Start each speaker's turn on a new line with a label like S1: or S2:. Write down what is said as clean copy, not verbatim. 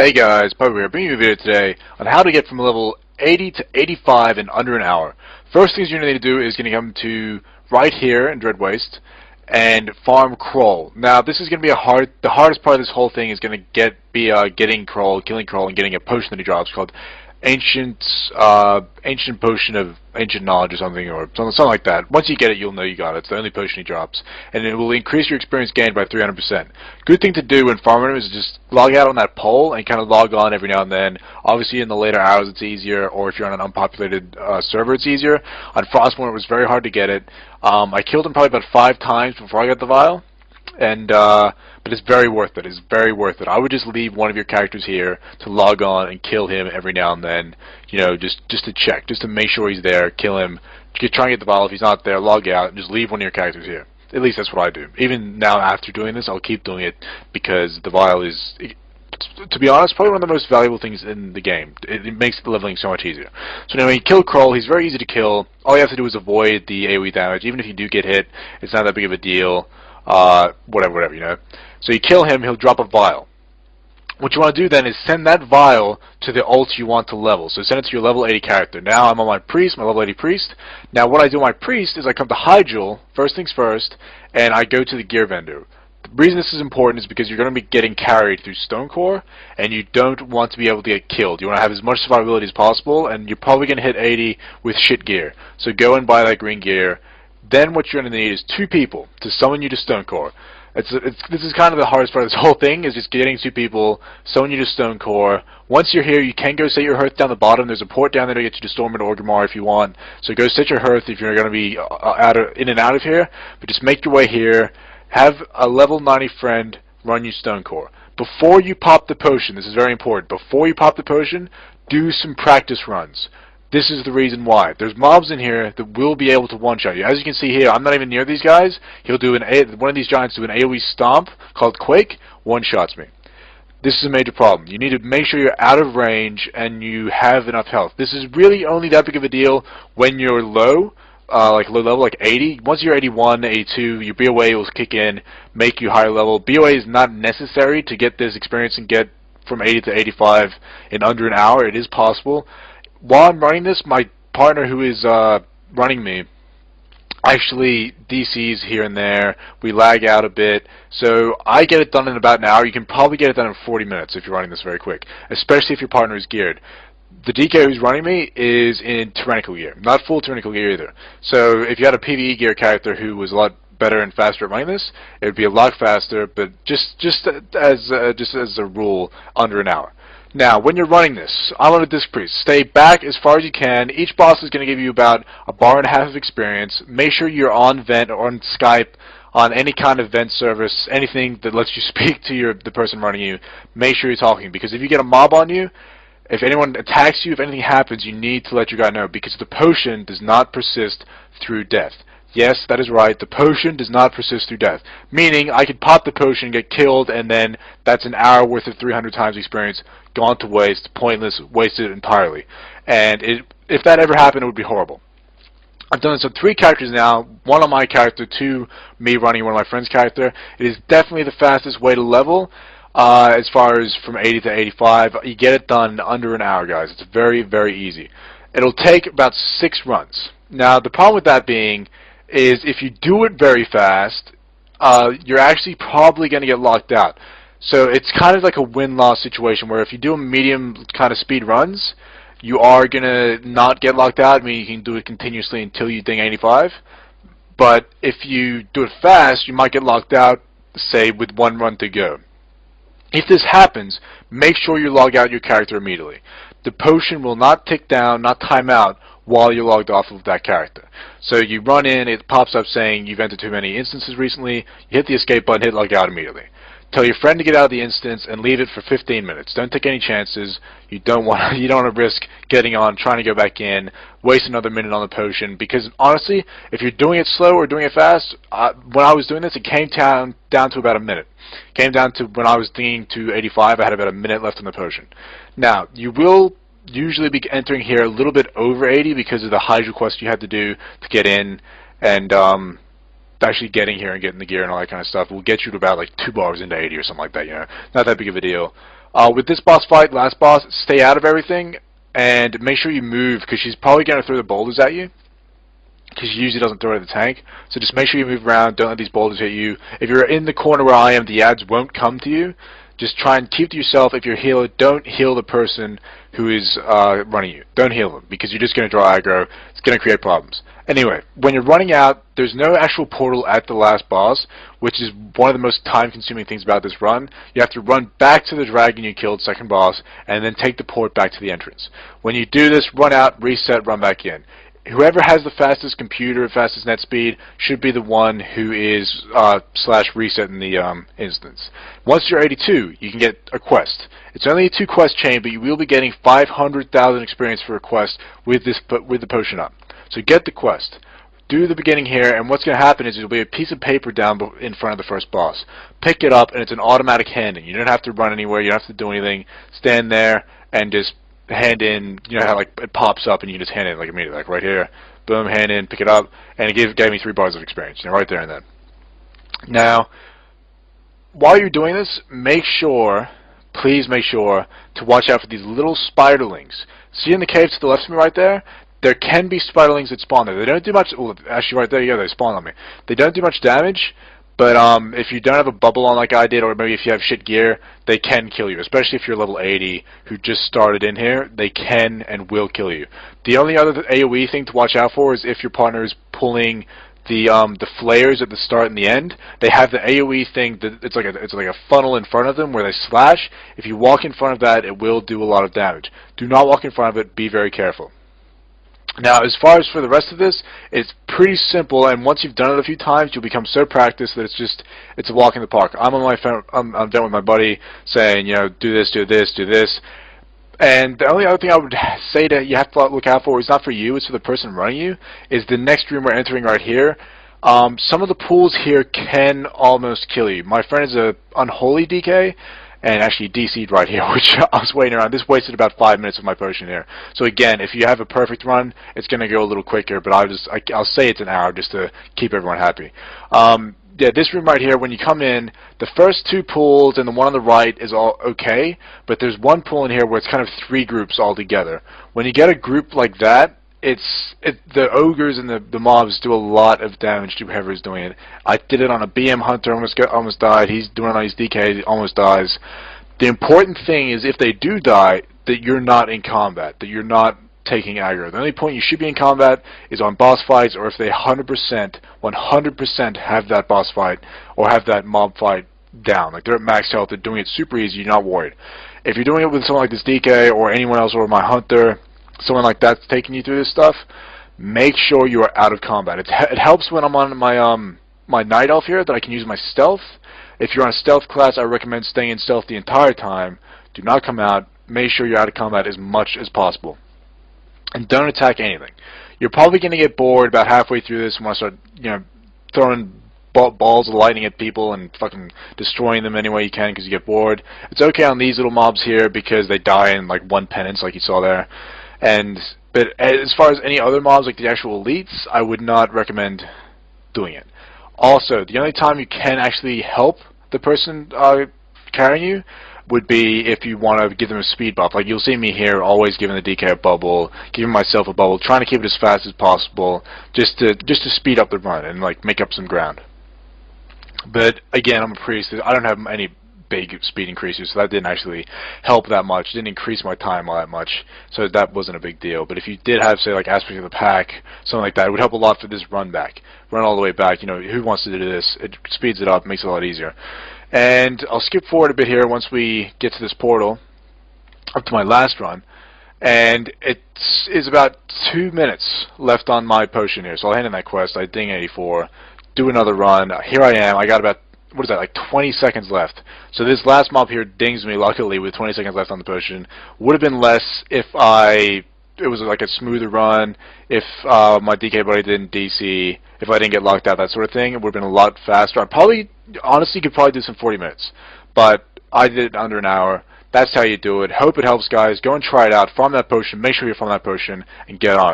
S1: Hey guys, Pope here, bringing you a video today on how to get from level 80 to 85 in under an hour. First things you're going to need to do is going to come to right here in Dread Waste and farm Kroll. Now this is going to be the hardest part of this whole thing is going to be getting Kroll, killing Kroll, and getting a potion that he drops called ancient potion of ancient knowledge or something like that. Once you get it, you'll know you got it. It's the only potion he drops, and it will increase your experience gained by 300%. Good thing to do when farming him is just log out on that pole and kind of log on every now and then. Obviously in the later hours it's easier, or if you're on an unpopulated server it's easier. On Frostmourne it was very hard to get it. I killed him probably about 5 times before I got the vial, and but it's very worth it. It's very worth it. I would just leave one of your characters here to log on and kill him every now and then, you know, just to check, just to make sure he's there, kill him, try and get the vial. If he's not there, log out and just leave one of your characters here. At least that's what I do. Even now after doing this, I'll keep doing it because the vial is, to be honest, probably one of the most valuable things in the game. It makes the leveling so much easier. So now when you kill Kroll, he's very easy to kill. All you have to do is avoid the AoE damage. Even if you do get hit, it's not that big of a deal. Whatever, you know. So you kill him, he'll drop a vial. What you want to do then is send that vial to the ult you want to level. So send it to your level 80 character. Now I'm on my priest, my level 80 priest. Now what I do on my priest is I come to Hyjal, first things first, and I go to the gear vendor. The reason this is important is because you're going to be getting carried through Stonecore, and you don't want to be able to get killed. You want to have as much survivability as possible, and you're probably going to hit 80 with shit gear. So go and buy that green gear. Then what you're going to need is 2 people to summon you to Stonecore. This is kind of the hardest part of this whole thing, is just getting 2 people, summon you to Stonecore. Once you're here, you can go set your hearth down the bottom. There's a port down there to get you to Storm and Orgrimmar if you want. So go set your hearth if you're going to be in and out of here. But just make your way here. Have a level 90 friend run you Stonecore. Before you pop the potion, this is very important, before you pop the potion, do some practice runs. This is the reason why. There's mobs in here that will be able to one-shot you. As you can see here, I'm not even near these guys. He'll do one of these giants do an AoE stomp called Quake, one-shots me. This is a major problem. You need to make sure you're out of range and you have enough health. This is really only that big of a deal when you're low, like low level, like 80. Once you're 81, 82, your BOA will kick in, make you higher level. BOA is not necessary to get this experience and get from 80 to 85 in under an hour. It is possible. While I'm running this, my partner who is running me actually DCs here and there. We lag out a bit, so I get it done in about an hour. You can probably get it done in 40 minutes if you're running this very quick, especially if your partner is geared. The DK who's running me is in tyrannical gear, not full tyrannical gear either. So if you had a PvE gear character who was a lot better and faster at running this, it would be a lot faster, but just as a rule, under an hour. Now, when you're running this, I'm on a Disc Priest. Stay back as far as you can. Each boss is going to give you about a bar and a half of experience. Make sure you're on Vent or on Skype, on any kind of Vent service, anything that lets you speak to the person running you. Make sure you're talking, because if you get a mob on you, if anyone attacks you, if anything happens, you need to let your guy know, because the potion does not persist through death. Yes, that is right. The potion does not persist through death. Meaning, I could pop the potion, get killed, and then that's an hour worth of 300 times experience gone to waste, pointless, wasted entirely. And if that ever happened, it would be horrible. I've done this on 3 characters now, 1 on my character, 2 me running one of my friend's character. It is definitely the fastest way to level. As far as from 80 to 85, you get it done in under an hour, guys. It's very, very easy. It'll take about 6 runs. Now, the problem with that being is if you do it very fast, you're actually probably going to get locked out. So it's kind of like a win-loss situation where if you do a medium kind of speed runs, you are going to not get locked out. I mean, you can do it continuously until you ding 85. But if you do it fast, you might get locked out, say, with 1 run to go. If this happens, make sure you log out your character immediately. The potion will not tick down, not time out, while you're logged off of that character. So you run in, it pops up saying you've entered too many instances recently, you hit the escape button, hit log out immediately. Tell your friend to get out of the instance and leave it for 15 minutes. Don't take any chances. You don't want to risk getting on, trying to go back in, waste another minute on the potion, because honestly, if you're doing it slow or doing it fast, when I was doing this, it came down to about a minute. It came down to when I was dinging to 85, I had about a minute left on the potion. Now, you will usually be entering here a little bit over 80 because of the Hyjal quest you had to do to get in, and actually getting here and getting the gear and all that kind of stuff will get you to about like 2 bars into 80 or something like that. You know, not that big of a deal. With this boss fight, last boss, stay out of everything and make sure you move because she's probably going to throw the boulders at you. Because she usually doesn't throw it at the tank. So just make sure you move around. Don't let these boulders hit you. If you're in the corner where I am, the ads won't come to you. Just try and keep to yourself. If you're a healer, don't heal the person who is running you. Don't heal them because you're just going to draw aggro. It's going to create problems. Anyway, when you're running out, there's no actual portal at the last boss, which is one of the most time-consuming things about this run. You have to run back to the dragon you killed, second boss, and then take the port back to the entrance. When you do this, run out, reset, run back in. Whoever has the fastest computer, fastest net speed, should be the one who is / reset in the instance. Once you're 82, you can get a quest. It's only a 2-quest chain, but you will be getting 500,000 experience for a quest with the potion up. So get the quest. Do the beginning here, and what's going to happen is there'll be a piece of paper down in front of the first boss. Pick it up, and it's an automatic handing. You don't have to run anywhere. You don't have to do anything. Stand there and just hand in, you know how like it pops up and you can just hand it like immediately, like right here, boom, hand in, pick it up, and it gave me 3 bars of experience, you know, right there and then. Now, while you're doing this, make sure, please make sure to watch out for these little spiderlings. See in the cave to the left of me right there? There can be spiderlings that spawn there. They don't do much. Well, actually, right there you go. They spawn on me. They don't do much damage. But if you don't have a bubble on like I did, or maybe if you have shit gear, they can kill you. Especially if you're level 80 who just started in here, they can and will kill you. The only other AoE thing to watch out for is if your partner is pulling the flares at the start and the end. They have the AoE thing that it's like a funnel in front of them where they slash. If you walk in front of that, it will do a lot of damage. Do not walk in front of it. Be very careful. Now, as far as for the rest of this, it's pretty simple, and once you've done it a few times, you'll become so practiced that it's a walk in the park. I'm on my phone, I'm done with my buddy saying, you know, do this, do this, do this. And the only other thing I would say that you have to look out for is not for you, it's for the person running you, is the next room we're entering right here. Some of the pools here can almost kill you. My friend is a unholy DK, and actually DC'd right here, which I was waiting around. This wasted about 5 minutes of my potion here. So again, if you have a perfect run, it's going to go a little quicker, but I'll say it's an hour just to keep everyone happy. Yeah, this room right here, when you come in, the first 2 pools and the one on the right is all okay, but there's one pool in here where it's kind of 3 groups all together. When you get a group like that, the ogres and the mobs do a lot of damage to whoever's doing it. I did it on a BM hunter, almost died. He's doing it on his DK, he almost dies. The important thing is if they do die, that you're not in combat, that you're not taking aggro. The only point you should be in combat is on boss fights, or if they 100% have that boss fight or have that mob fight down. Like they're at max health, they're doing it super easy, you're not worried. If you're doing it with someone like this DK or anyone else, or my hunter, someone like that's taking you through this stuff, make sure you are out of combat. It helps when I'm on my night elf here that I can use my stealth. If you're on a stealth class, I recommend staying in stealth the entire time. Do not come out. Make sure you're out of combat as much as possible. And don't attack anything. You're probably going to get bored about halfway through this and want to start, you know, throwing balls of lightning at people and fucking destroying them any way you can because you get bored. It's okay on these little mobs here because they die in like 1 penance like you saw there. But as far as any other mobs like the actual elites, I would not recommend doing it. Also, the only time you can actually help the person carrying you would be if you want to give them a speed buff. Like you'll see me here always giving the DK a bubble, giving myself a bubble, trying to keep it as fast as possible just to speed up the run and like make up some ground. But again, I'm a priest. I don't have any big speed increases, so that didn't actually help that much. It didn't increase my time all that much, so that wasn't a big deal. But if you did have, say, like Aspect of the Pack, something like that, it would help a lot for this run back. Run all the way back. You know, who wants to do this? It speeds it up, makes it a lot easier. And I'll skip forward a bit here once we get to this portal, up to my last run. And it is about 2 minutes left on my potion here, so I'll hand in that quest. I ding 84, do another run. Here I am. I got about, what is that, like 20 seconds left. So this last mob here dings me, luckily, with 20 seconds left on the potion. Would have been less if it was like a smoother run, if my DK buddy didn't DC, if I didn't get locked out, that sort of thing. It would have been a lot faster. I probably, honestly, could probably do some 40 minutes. But I did it under an hour. That's how you do it. Hope it helps, guys. Go and try it out. Farm that potion. Make sure you farm that potion and get on it.